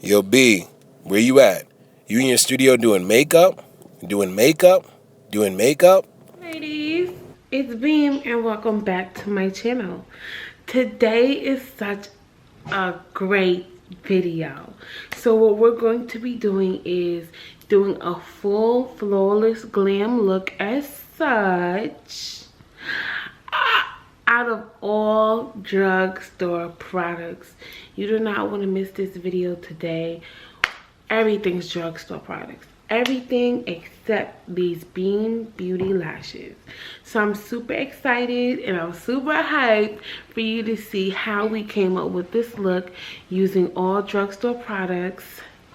Yo, B, where you at? You in your studio doing makeup? Doing makeup? Doing makeup? Ladies, it's Beem and welcome back to my channel. Today is such a great video. So what we're going to be doing is doing a full flawless glam look as such. Out of all drugstore products, you do not want to miss this video today. Everything's drugstore products, everything except these Beem beauty lashes. So I'm super excited and I'm super hyped for you to see how we came up with this look using all drugstore products.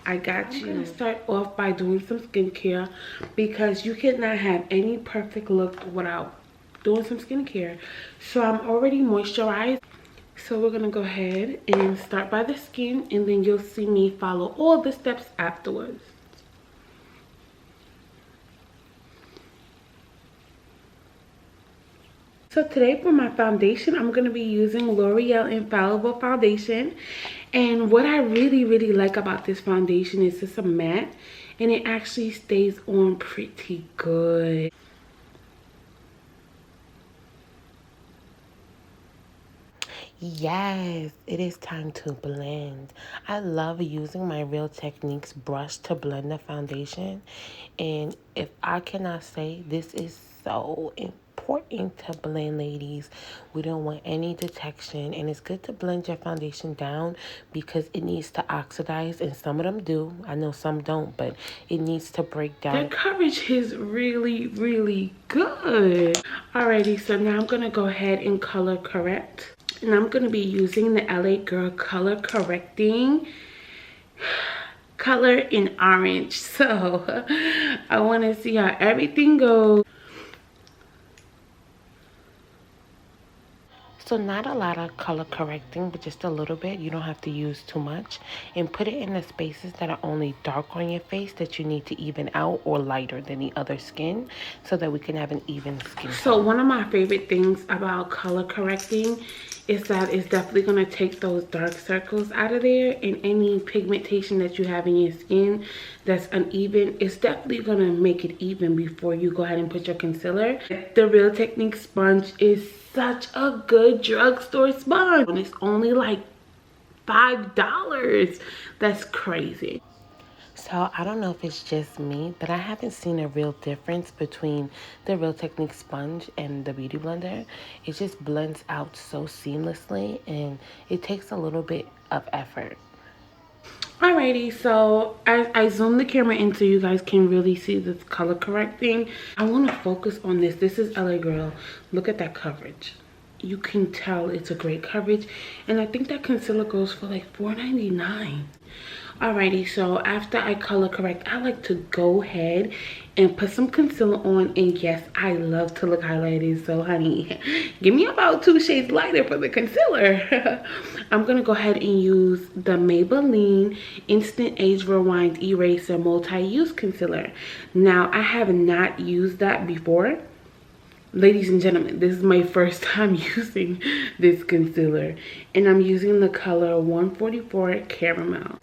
I got you. I'm gonna start off by doing some skincare because you cannot have any perfect look without doing some skincare. So I'm already moisturized. So we're gonna go ahead and start by the skin, and then you'll see me follow all the steps afterwards. So today for my foundation, I'm gonna be using L'Oreal Infallible foundation. And what I really like about this foundation is it's a matte and it actually stays on pretty good. Yes, it is time to blend. I love using my Real Techniques brush to blend the foundation. And if I cannot say, this is so important to blend, ladies. We don't want any detection. And it's good to blend your foundation down because it needs to oxidize. And some of them do. I know some don't, but it needs to break down. The coverage is really good. Alrighty, so now I'm going to go ahead and color correct. And I'm going to be using the LA Girl Color Correcting color in orange. So I want to see how everything goes. So not a lot of color correcting, but just a little bit. You don't have to use too much. And put it in the spaces that are only dark on your face that you need to even out, or lighter than the other skin, so that we can have an even skin tone. So one of my favorite things about color correcting is that it's definitely going to take those dark circles out of there, and any pigmentation that you have in your skin that's uneven, it's definitely going to make it even before you go ahead and put your concealer. The Real Techniques sponge is such a good drugstore sponge, and it's only like $5. That's crazy. So I don't know if it's just me, but I haven't seen a real difference between the Real Techniques sponge and the Beauty Blender. It just blends out so seamlessly, and it takes a little bit of effort. Alrighty, so as I zoom the camera in so you guys can really see this color correcting, I want to focus on this. This is LA Girl. Look at that coverage. You can tell it's a great coverage, and I think that concealer goes for like $4.99. Alrighty, so after I color correct, I like to go ahead and put some concealer on. And yes, I love to look highlighted, so honey, give me about 2 shades lighter for the concealer. I'm gonna go ahead and use the Maybelline Instant Age Rewind Eraser Multi-Use Concealer. Now, I have not used that before. Ladies and gentlemen, this is my first time using this concealer, and I'm using the color 144 Caramel.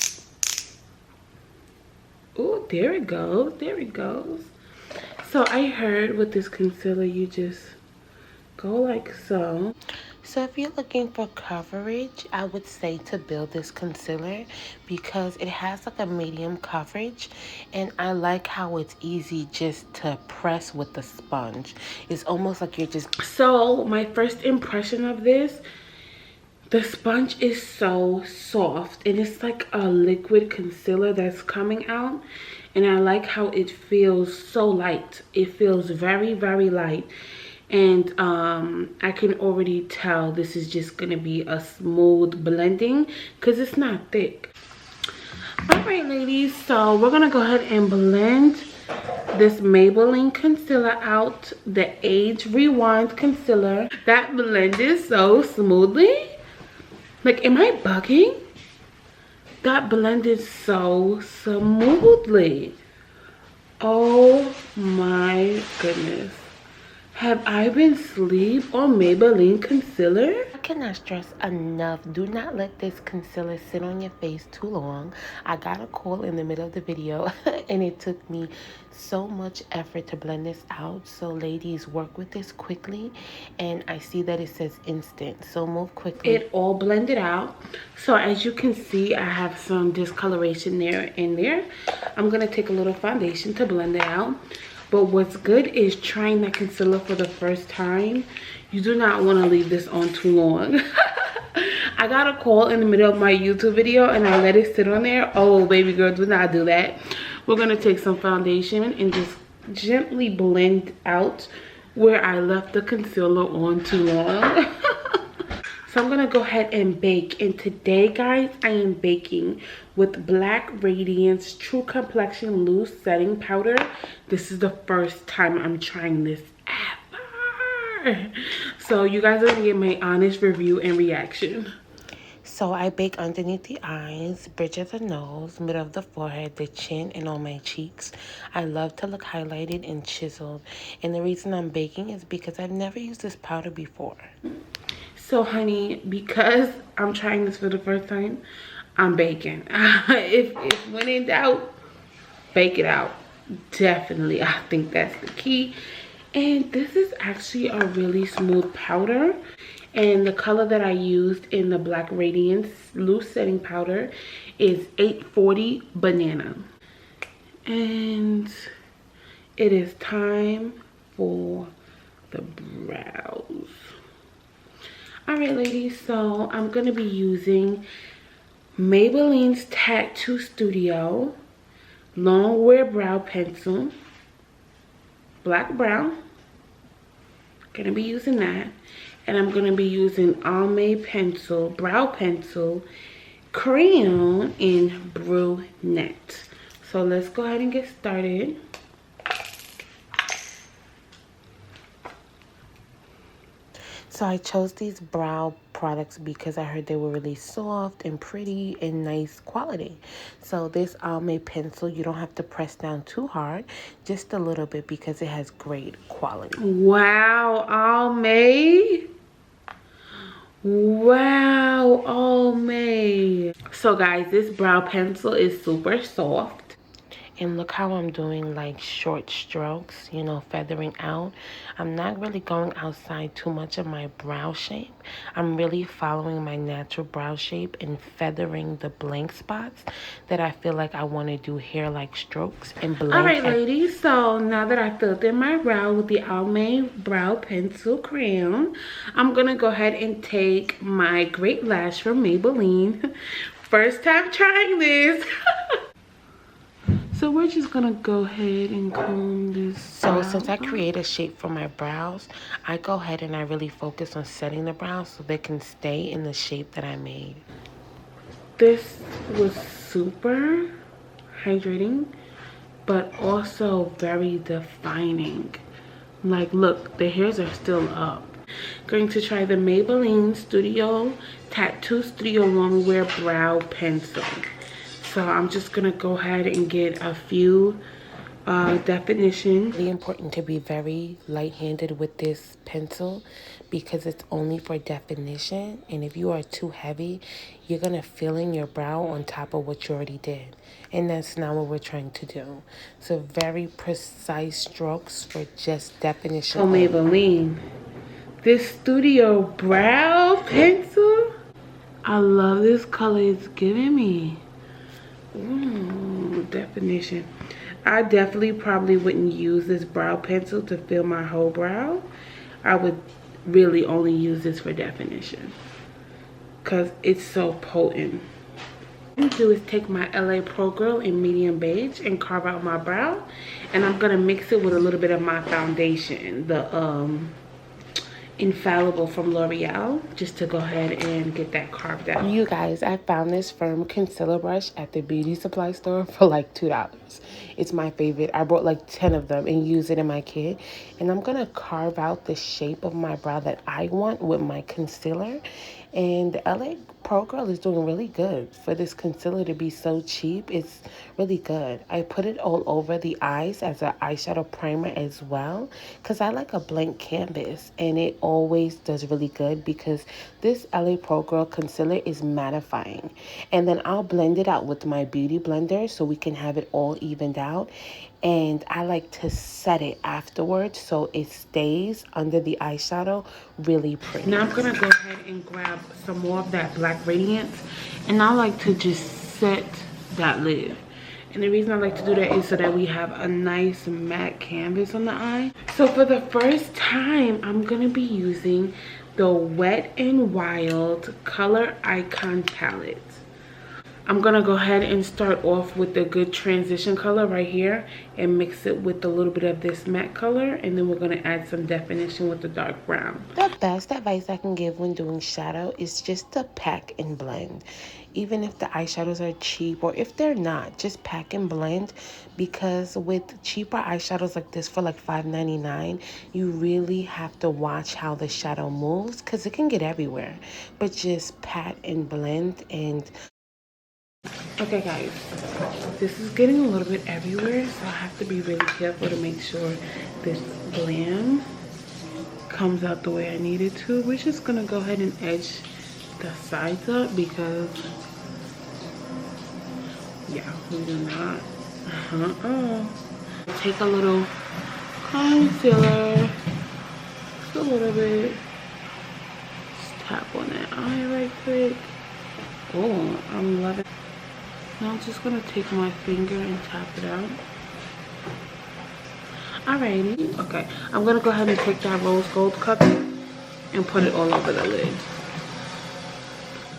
Oh, there it goes, there it goes. So I heard with this concealer, you just go like so. So if you're looking for coverage, I would say to build this concealer because it has like a medium coverage, and I like how it's easy just to press with the sponge. It's almost like you're just... So my first impression of this, the sponge is so soft, and it's like a liquid concealer that's coming out, and I like how it feels so light. It feels very light. And I can already tell this is just gonna be a smooth blending because it's not thick. All right, ladies, so we're gonna go ahead and blend this Maybelline concealer out, the Age Rewind concealer. That blended so smoothly. Like, am I bugging? That blended so smoothly. Oh my goodness. Have I been asleep on Maybelline concealer? cannot stress enough, do not let this concealer sit on your face too long. I got a call in the middle of the video and it took me so much effort to blend this out. So ladies, work with this quickly. And I see that it says instant, so move quickly. It all blended out. So as you can see, I have some discoloration there and there. I'm gonna take a little foundation to blend it out. But what's good is trying that concealer for the first time. You do not want to leave this on too long. I got a call in the middle of my YouTube video and I let it sit on there. Oh, baby girl, do not do that. We're going to take some foundation and just gently blend out where I left the concealer on too long. So I'm going to go ahead and bake. And today, guys, I am baking with Black Radiance True Complexion Loose Setting Powder. This is the first time I'm trying this ever. So you guys are going to get my honest review and reaction. So I bake underneath the eyes, bridge of the nose, middle of the forehead, the chin, and on my cheeks. I love to look highlighted and chiseled. And the reason I'm baking is because I've never used this powder before. So honey, because I'm trying this for the first time, I'm baking. if when in doubt, bake it out. Definitely, I think that's the key. And this is actually a really smooth powder. And the color that I used in the Black Radiance Loose Setting Powder is 840 Banana. And it is time for the brows. Alright ladies, so I'm going to be using Maybelline's Tattoo Studio Long Wear Brow Pencil, black brown. Going to be using that. And I'm going to be using Almay Pencil, Brow Pencil, Crayon in Brunette. So let's go ahead and get started. So I chose these brow products because I heard they were really soft and pretty and nice quality. So this Almay pencil, you don't have to press down too hard, just a little bit because it has great quality. Wow, Almay. Wow, Almay. So guys, this brow pencil is super soft. And look how I'm doing like short strokes, you know, feathering out. I'm not really going outside too much of my brow shape. I'm really following my natural brow shape and feathering the blank spots that I feel like I want to do hair-like strokes and blend. All right, ladies, so now that I filled in my brow with the Almay Brow Pencil Crayon, I'm going to go ahead and take my Great Lash from Maybelline. First time trying this. So we're just gonna go ahead and comb this. So since I create a shape for my brows, I go ahead and I really focus on setting the brows so they can stay in the shape that I made. This was super hydrating, but also very defining. Like, look, the hairs are still up. Going to try the Maybelline Tattoo Studio Long Wear Brow Pencil. So I'm just going to go ahead and get a few definitions. It's really important to be very light-handed with this pencil because it's only for definition. And if you are too heavy, you're going to fill in your brow on top of what you already did. And that's not what we're trying to do. So very precise strokes for just definition. Oh, Maybelline. This Studio Brow Pencil. I love this color it's giving me. Ooh, definition. I definitely probably wouldn't use this brow pencil to fill my whole brow. I would really only use this for definition because it's so potent. What I'm gonna do is take my LA Pro Girl in medium beige and carve out my brow, and I'm gonna mix it with a little bit of my foundation, the Infallible from L'Oreal, just to go ahead and get that carved out. You guys, I found this firm concealer brush at the beauty supply store for like $2. It's my favorite. I bought like 10 of them and use it in my kit. And I'm gonna carve out the shape of my brow that I want with my concealer. And the LA Pro Girl is doing really good. For this concealer to be so cheap, it's really good. I put it all over the eyes as an eyeshadow primer as well, because I like a blank canvas, and it always does really good because this LA Pro Girl concealer is mattifying. And then I'll blend it out with my beauty blender so we can have it all evened out. And I like to set it afterwards so it stays under the eyeshadow really pretty. Now I'm gonna go ahead and grab some more of that black Radiance, and I like to just set that lid. And the reason I like to do that is so that we have a nice matte canvas on the eye. So for the first time, I'm gonna be using the Wet n Wild Color Icon Palette. I'm gonna go ahead and start off with the good transition color right here and mix it with a little bit of this matte color, and then we're gonna add some definition with the dark brown. The best advice I can give when doing shadow is just to pack and blend. Even if the eyeshadows are cheap, or if they're not, just pack and blend, because with cheaper eyeshadows like this for like $5.99, you really have to watch how the shadow moves because it can get everywhere. But just pat and blend. And okay guys, this is getting a little bit everywhere, so I have to be really careful to make sure this blend comes out the way I need it to. We're just gonna go ahead and edge the sides up because yeah, we do not take a little concealer, just a little bit, just tap on that eye right quick. Oh, I'm loving it. Now I'm just gonna take my finger and tap it out. Alrighty, okay. I'm gonna go ahead and take that rose gold color and put it all over the lid.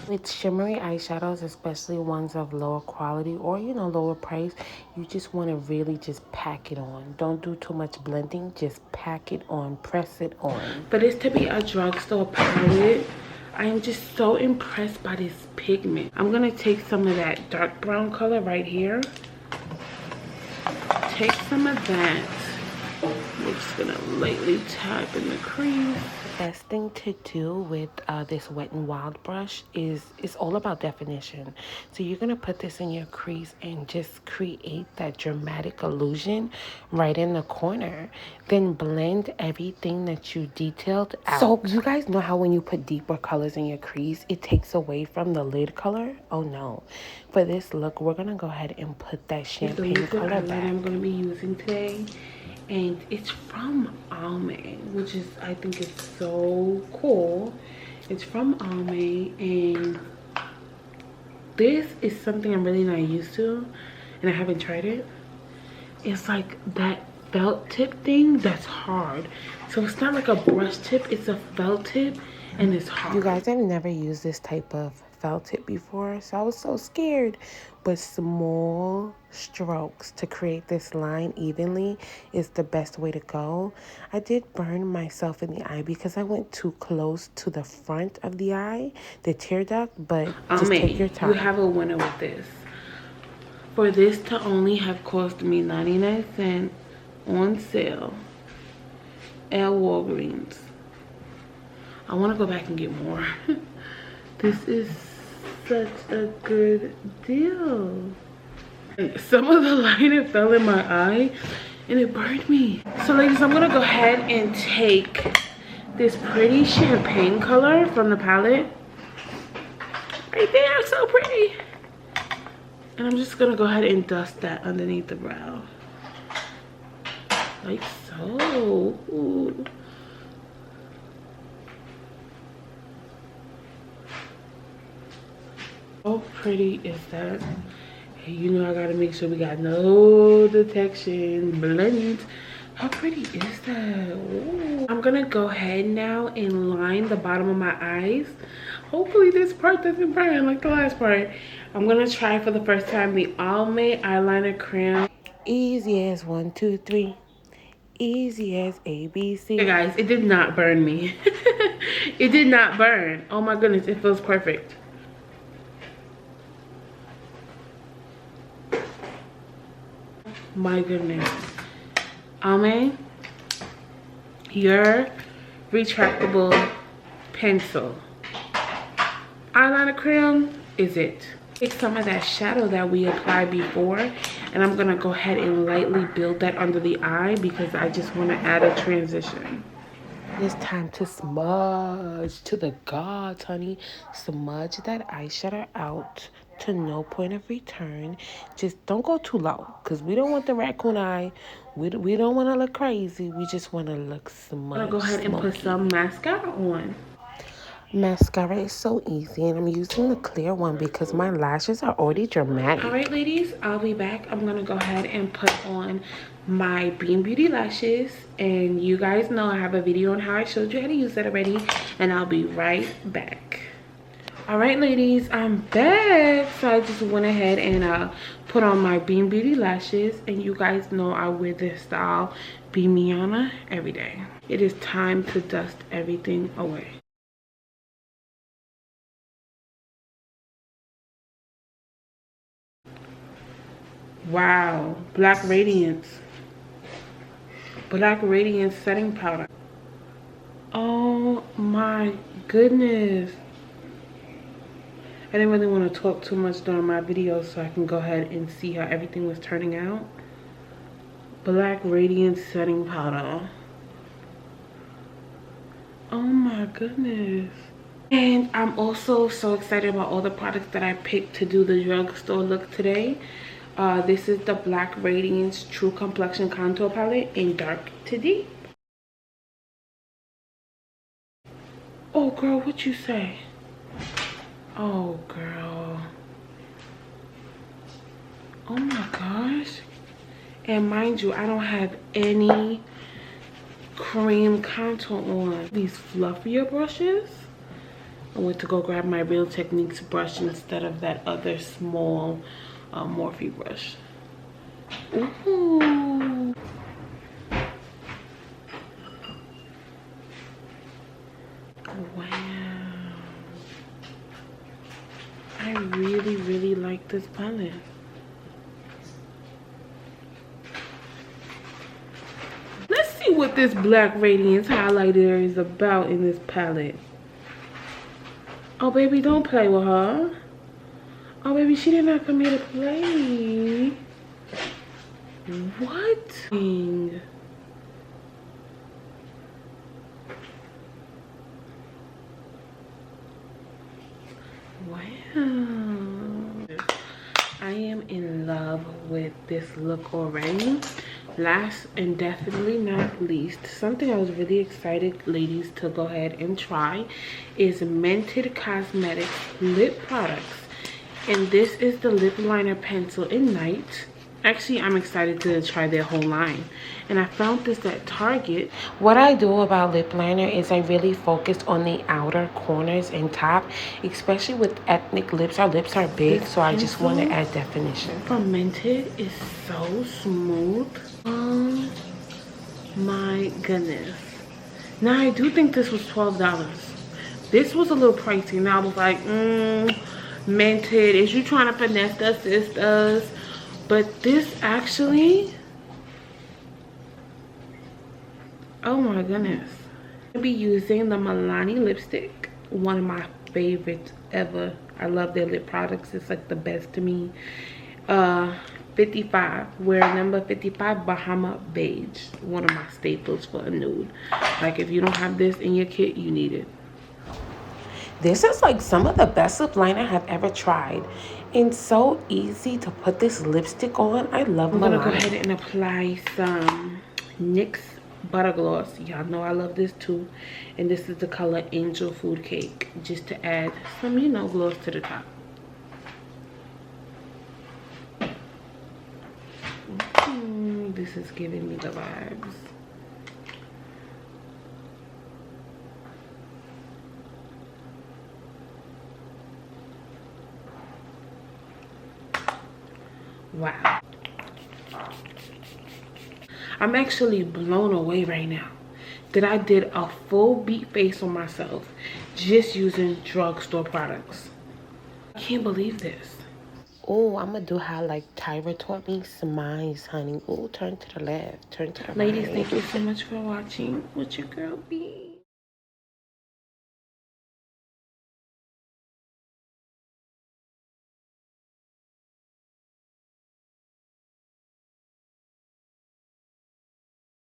With shimmery eyeshadows, especially ones of lower quality or, you know, lower price, you just want to really just pack it on. Don't do too much blending, just pack it on, press it on. For this to be a drugstore palette, I am just so impressed by this pigment. I'm going to take some of that dark brown color right here. Take some of that. We're just going to lightly tap in the crease. Best thing to do with this Wet n Wild brush is it's all about definition. So you're gonna put this in your crease and just create that dramatic illusion right in the corner. Then blend everything that you detailed out. So you guys know how when you put deeper colors in your crease, it takes away from the lid color? Oh no. For this look, we're gonna go ahead and put that champagne color back. I'm gonna be using today. And it's from Almay, which is, I think it's so cool. It's from Almay, and this is something I'm really not used to, and I haven't tried it. It's like that felt tip thing that's hard. So it's not like a brush tip, it's a felt tip, and it's hard. You guys, I've never used this type of felt tip before, so I was so scared. But small strokes to create this line evenly is the best way to go. I did burn myself in the eye because I went too close to the front of the eye, the tear duct, but just take your time. You have a winner with this. For this to only have cost me 99 cents on sale at Walgreens. I want to go back and get more. This is such a good deal. And some of the liner fell in my eye and it burned me. So ladies, I'm gonna go ahead and take this pretty champagne color from the palette right there, so pretty, and I'm just gonna go ahead and dust that underneath the brow like so. Ooh. How pretty is that? Hey, you know I gotta make sure we got no detection. Blend. How pretty is that? Ooh. I'm gonna go ahead now and line the bottom of my eyes. Hopefully this part doesn't burn like the last part. I'm gonna try for the first time the Almay Eyeliner Crayon. Easy as 1, 2, 3. Easy as ABC. Hey guys, it did not burn me. It did not burn. Oh my goodness, it feels perfect. My goodness. Almay, your retractable pencil Eyeliner Crayon is it. Take some of that shadow that we applied before, and I'm gonna go ahead and lightly build that under the eye because I just want to add a transition. It's time to smudge to the gods, honey. Smudge that eyeshadow out to no point of return. Just don't go too low because we don't want the raccoon eye. We don't want to look crazy. We just want to look smudged. I'm gonna go ahead and put some mascara on. Mascara is so easy, and I'm using the clear one because my lashes are already dramatic. All right, ladies, I'll be back. I'm gonna go ahead and put on my Beam Beauty lashes, and you guys know I have a video on how I showed you how to use that already, and I'll be right back. All right, ladies, I'm back. So I just went ahead and put on my Beam Beauty lashes, and you guys know I wear this style Beemiana every day. It is time to dust everything away. Wow, Black Radiance setting powder. Oh my goodness. I didn't really want to talk too much during my video so I can go ahead and see how everything was turning out. Black Radiance setting powder. Oh my goodness. And I'm also so excited about all the products that I picked to do the drugstore look today. This is the Black Radiance True Complexion Contour Palette in Dark to Deep. Oh, girl, what you say? Oh, girl. Oh, my gosh. And mind you, I don't have any cream contour on. These fluffier brushes. I went to go grab my Real Techniques brush instead of that other small Morphe brush. Ooh. Wow. I really like this palette. Let's see what this Black Radiance highlighter is about in this palette. Oh, baby, don't play with her. Oh, baby, she did not come here to play. What? Wow. I am in love with this look already. Last and definitely not least, something I was really excited, ladies, to go ahead and try is Mented Cosmetics lip products. And this is the lip liner pencil in Night. Actually, I'm excited to try their whole line. And I found this at Target. What I do about lip liner is I really focus on the outer corners and top, especially with ethnic lips. Our lips are big, this so I just want to add definition. From Mented is so smooth. Oh my goodness. Now, I do think this was $12. This was a little pricey. Now I was like, Mented, is you trying to finesse the sisters? But this actually, oh my goodness. I'll be using the Milani lipstick, one of my favorites ever. I love their lip products. It's like the best to me. 55, wear number 55, Bahama Beige, one of my staples for a nude. Like, if you don't have this in your kit, you need it. This is like some of the best lip liner I have ever tried. And so easy to put this lipstick on. I love Milani. I'm gonna go ahead and apply some NYX Butter Gloss. Y'all know I love this too. And this is the color Angel Food Cake. Just to add some, you know, gloss to the top. This is giving me the vibes. Wow. I'm actually blown away right now that I did a full beat face on myself just using drugstore products. I can't believe this. Oh, I'm gonna do how like Tyra taught me, smiles, honey. Oh, turn to the left, turn to the right. Ladies, thank you so much for watching with your girl Beem.